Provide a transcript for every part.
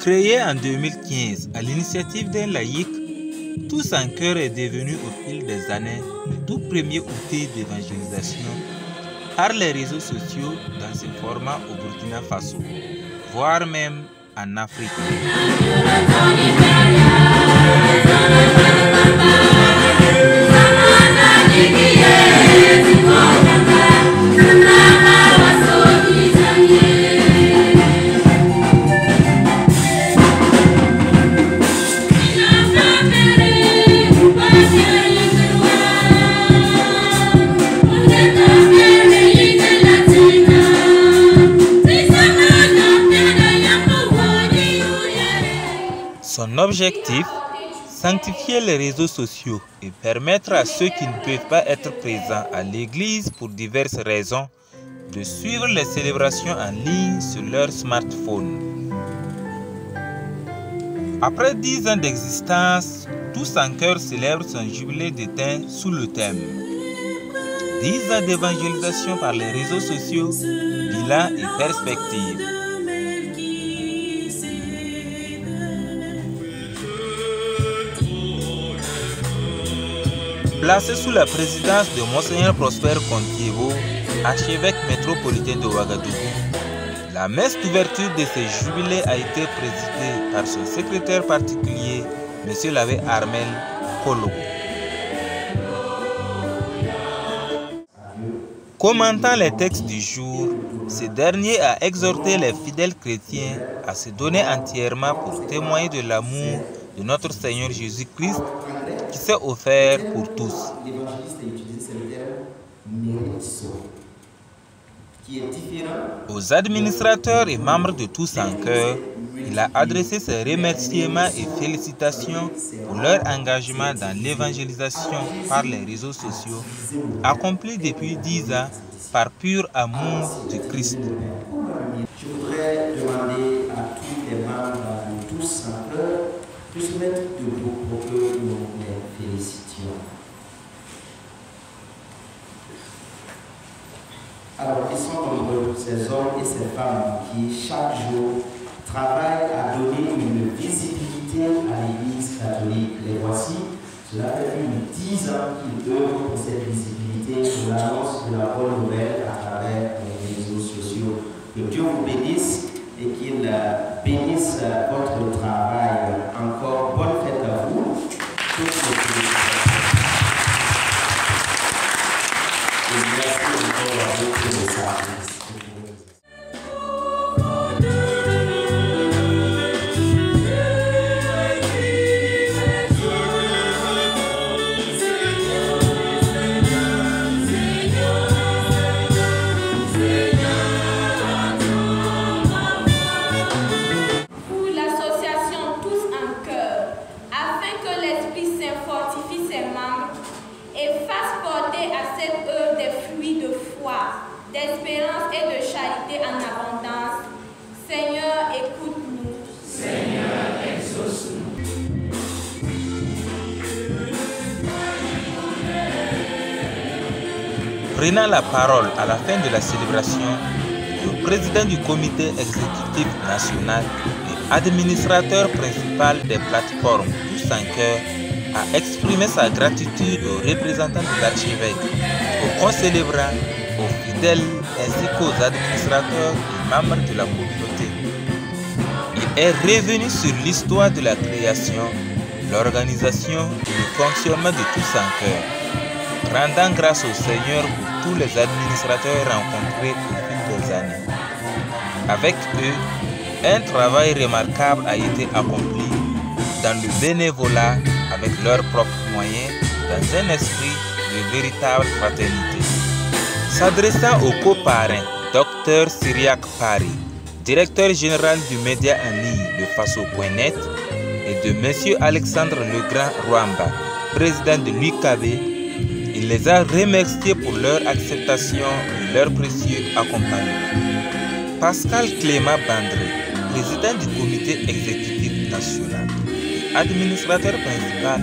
Créé en 2015 à l'initiative d'un laïc, Tous en Cœur est devenu au fil des années le tout premier outil d'évangélisation par les réseaux sociaux dans ce format au Burkina Faso, voire même en Afrique. Son objectif, sanctifier les réseaux sociaux et permettre à ceux qui ne peuvent pas être présents à l'église pour diverses raisons de suivre les célébrations en ligne sur leur smartphone. Après 10 ans d'existence, Tous en Cœur célèbre son jubilé d'étain sous le thème 10 ans d'évangélisation par les réseaux sociaux, bilan et perspectives. Placé sous la présidence de Monseigneur Prosper Kontiebo, archevêque métropolitain de Ouagadougou, la messe d'ouverture de ce jubilé a été présidée par son secrétaire particulier, M. l'abbé Armel Kolo. Commentant les textes du jour, ce dernier a exhorté les fidèles chrétiens à se donner entièrement pour témoigner de l'amour de notre Seigneur Jésus-Christ qui s'est offert pour tous. L'évangéliste a utilisé ce terme mérite qui est différent. Aux administrateurs et membres de Tous en Cœur, il a adressé ses remerciements et félicitations pour leur engagement dans l'évangélisation par les réseaux sociaux, accompli depuis 10 ans par pur amour du Christ. Je voudrais demander à tous les membres de Tous en Cœur de se mettre debout pour que nous les félicitions. Alors, ils sont nombreux, ces hommes et ces femmes qui, chaque jour, travaillent à donner une visibilité à l'Église catholique. Les voici, cela fait plus de 10 ans qu'ils œuvrent pour cette visibilité, pour l'annonce de la bonne nouvelle à travers les réseaux sociaux. Que Dieu vous bénisse et qu'il bénisse votre travail. Encore bonne fête à vous. Et merci encore à vous pour le service. D'espérance et de charité en abondance. Seigneur, écoute-nous. Seigneur, exauce-nous. Prenant la parole à la fin de la célébration, le président du comité exécutif national et administrateur principal des plateformes Tous en Cœur a exprimé sa gratitude aux représentants de l'archevêque, aux concélébrants, aux fidèles ainsi qu'aux administrateurs et membres de la communauté. Il est revenu sur l'histoire de la création, l'organisation et le fonctionnement de Tous en Cœur, rendant grâce au Seigneur pour tous les administrateurs rencontrés au fil des années. Avec eux, un travail remarquable a été accompli dans le bénévolat avec leurs propres moyens, dans un esprit de véritable fraternité. S'adressant au coparrain, Dr Syriac Paris, directeur général du média en ligne de Faso.net, et de M. Alexandre Legrand Rwamba, président de l'UKB, il les a remerciés pour leur acceptation et leur précieux accompagnement. Pascal Clément Bandré, président du comité exécutif national et administrateur principal,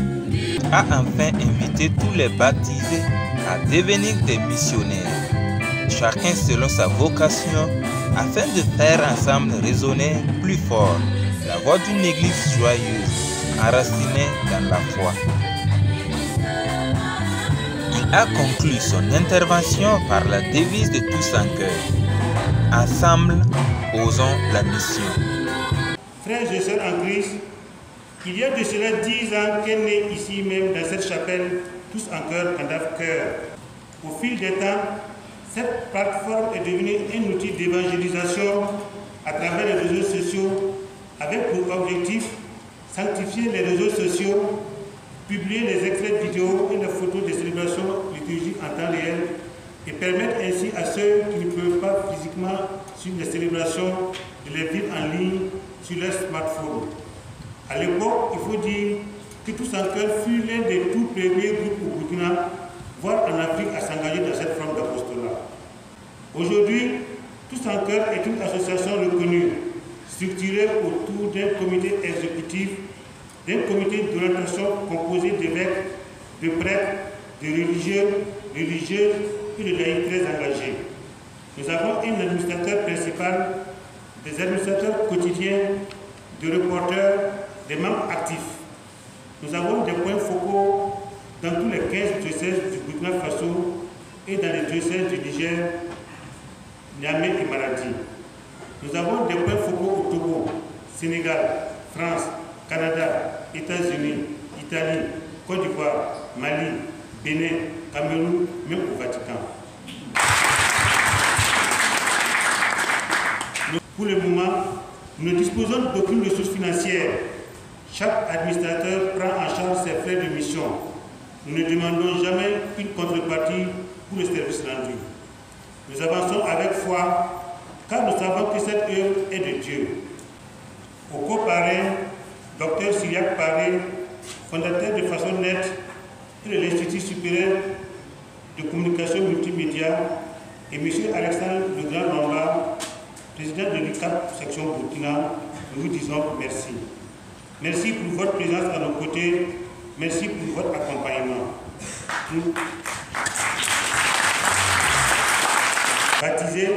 a enfin invité tous les baptisés à devenir des missionnaires, chacun selon sa vocation, afin de faire ensemble résonner plus fort la la voix d'une église joyeuse, enracinée dans la foi. Il a conclu son intervention par la devise de Tous en cœur. Ensemble, osons la mission. Frères et sœurs en Christ, il y a de cela 10 ans qu'est née ici même dans cette chapelle Tous en cœur, Candaf Cœur. Au fil des temps, cette plateforme est devenue un outil d'évangélisation à travers les réseaux sociaux avec pour objectif sanctifier les réseaux sociaux, publier les extraits de vidéos et les photos des célébrations liturgiques en temps réel et permettre ainsi à ceux qui ne peuvent pas physiquement suivre les célébrations de les vivre en ligne sur leur smartphone. À l'époque, il faut dire que Tous en cœur fut l'un des tout premiers groupes au Burkina, voire en Afrique, à s'engager dans cette forme d'apostolat. Aujourd'hui, Tous en cœur est une association reconnue, structurée autour d'un comité exécutif, d'un comité d'orientation composé d'évêques, de prêtres, de religieux, religieuses et de laïcs très engagés. Nous avons un administrateur principal, des administrateurs quotidiens, des reporters, des membres actifs. Nous avons des points focaux dans tous les 15 diocèses du Burkina Faso et dans les diocèses du Niger, Niamey et Maradi. Nous avons des points focaux au Togo, Sénégal, France, Canada, États-Unis, Italie, Côte d'Ivoire, Mali, Bénin, Cameroun, même au Vatican. Pour le moment, nous ne disposons d'aucune ressource financière. Chaque administrateur prend en charge ses frais de mission. Nous ne demandons jamais une contrepartie pour le service rendu. Nous avançons avec foi, car nous savons que cette œuvre est de Dieu. Au co-parrain, Dr Cyriaque Paré, fondateur de Façon Nette et de l'Institut supérieur de communication multimédia, et M. Alexandre Le Grand Lombard, président de l'UCAP section Burkina, nous vous disons merci. Merci pour votre présence à nos côtés. Merci pour votre accompagnement. Baptisés,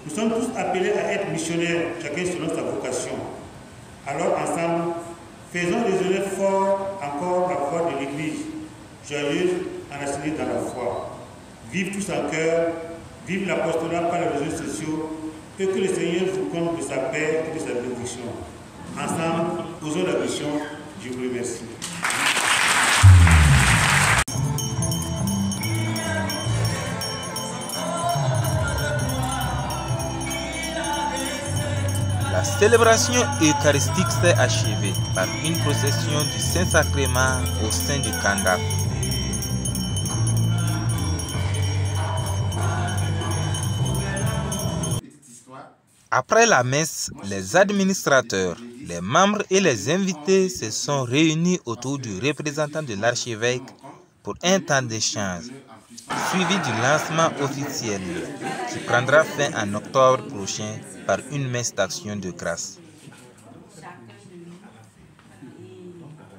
nous sommes tous appelés à être missionnaires, chacun selon sa vocation. Alors ensemble, faisons résonner fort encore la voix de l'Église, joyeuse, enracinée dans la foi. Vive Tous en cœur, vive l'apostolat par les réseaux sociaux, et que le Seigneur vous comble de sa paix et de sa bénédiction. Ensemble, osons la mission. Je vous remercie. La célébration eucharistique s'est achevée par une procession du Saint-Sacrement au sein du Candaf. Après la messe, les administrateurs, les membres et les invités se sont réunis autour du représentant de l'archevêque pour un temps d'échange, suivi du lancement officiel qui prendra fin en octobre prochain par une messe d'action de grâce.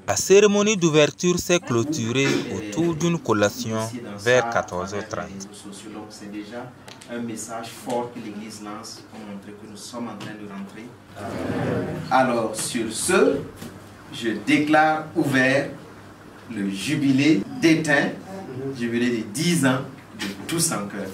La cérémonie d'ouverture s'est clôturée autour d'une collation vers 14h30. C'est déjà un message fort que l'Église lance pour montrer que nous sommes en train de rentrer. Alors, sur ce, je déclare ouvert le jubilé d'éteint, jubilé de 10 ans de Tous en cœur.